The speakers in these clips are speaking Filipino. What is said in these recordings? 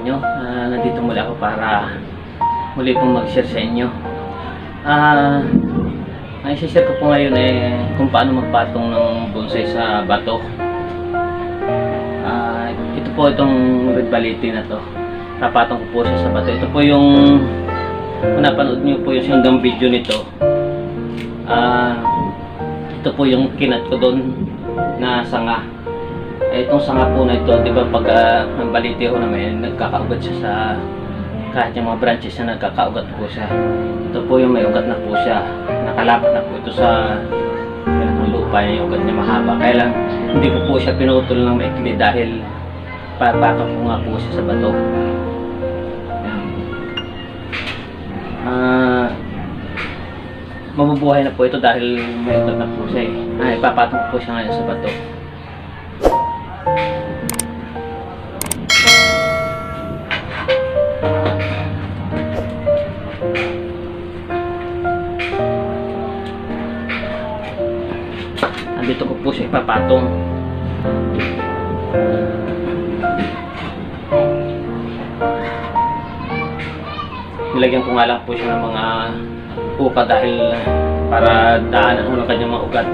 nyo. Nandito muli ako para muli pong mag-share sa inyo. Ang share ko po ngayon kung paano magpatong ng bonsai sa bato. Ito po itong red baliti na to. Papatong ko po siya sa bato. Ito po yung kung napanood nyo po yung siyang video nito. Ito po yung kinat ko doon na sanga. Itong sanga po na ito, di ba pag ang baliti ho naman, nagkakaugat siya sa kahit yung mga branches na nagkakaugat po siya. Ito po yung may ugat na po siya. Nakalapat na po ito sa lupa, yung ugat niya mahaba. Kaya lang, hindi ko po siya pinutol ng maikli dahil papaka po nga po siya sa bato. Mabubuhay na po ito dahil may ugat na po siya ipapatong po siya ngayon sa bato. Andito ko po siya ipapatong. Nilagyan ko nga lang po siya ng mga pupa dahil para daanan ho ng kanyang mga ugat.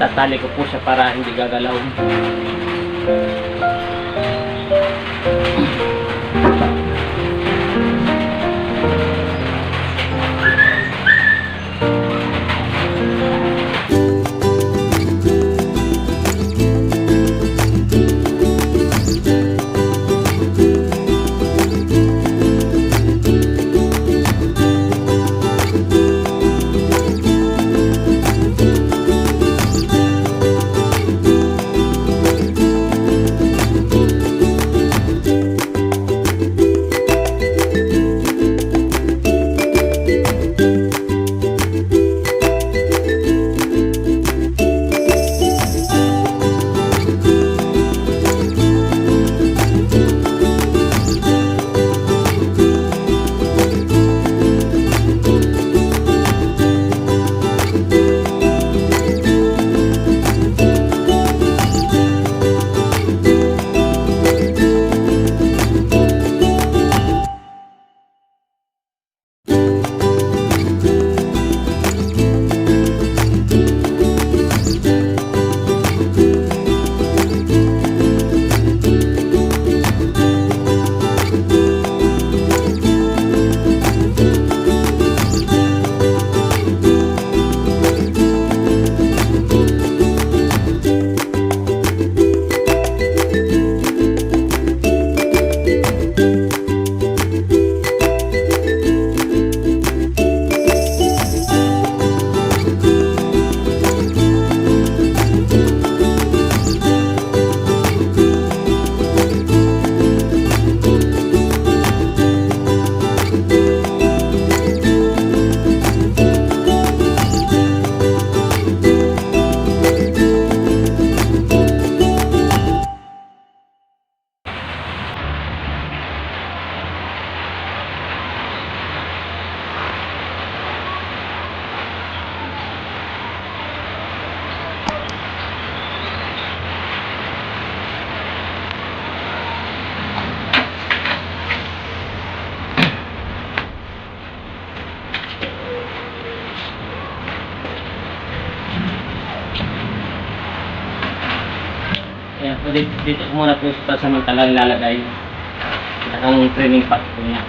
Tatali ko po siya para hindi gagalaw. Ayan, so dito ko muna po sa samantalang lalagay ang training pack po niya.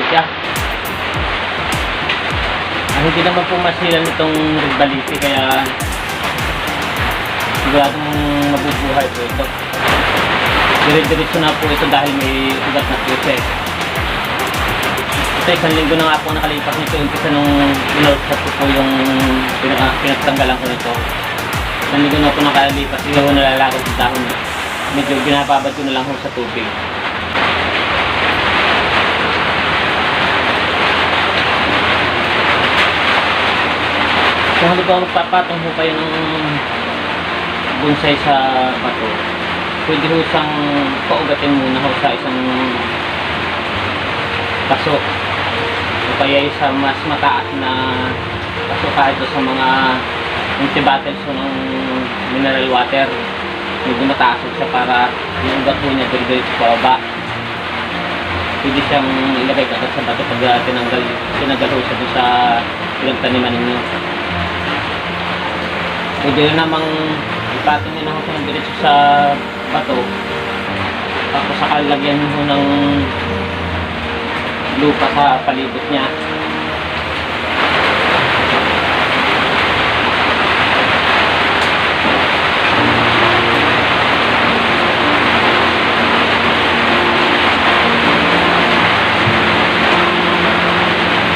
siya. Hindi naman po masilan itong Rivalite kaya siguradong mabubuhay po ito. Dire-diretso na po ito dahil may ugat na puso eh. Ito, isang linggo na nga po nakalipas nito. Umpisa nung inulsat ko po yung pinagtanggalan ko nito. Isang linggo na po nakalipas. Hindi ko nalalakot sa dahon. Medyo binababad ko na lang sa tubig. Kung halimbawa magpapatong po kayo ng bonsai sa bato, pwede ho siyang paugatin muna ho sa isang paso o kaya sa mas mataas na paso kahit sa mga anti-bottles o ng mineral water. Medyo mataas siya para yung ugat ho niya dito sa baba. Pwede siyang ilagay agad sa bato pag tinanggal ho siya doon sa pinagtaniman ninyo. Pwede rin namang ipatong nyo na ho siya diretso sa bato. Tapos saka lagyan ho ng lupa sa palibot niya.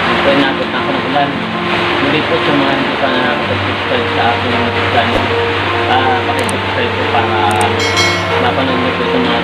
Ito inabot na ako ng ulan. Muli po sa mga hindi pa nakapag-subscribe sa aking channel. Pakisubscribe po para mapanood nyo po itong mga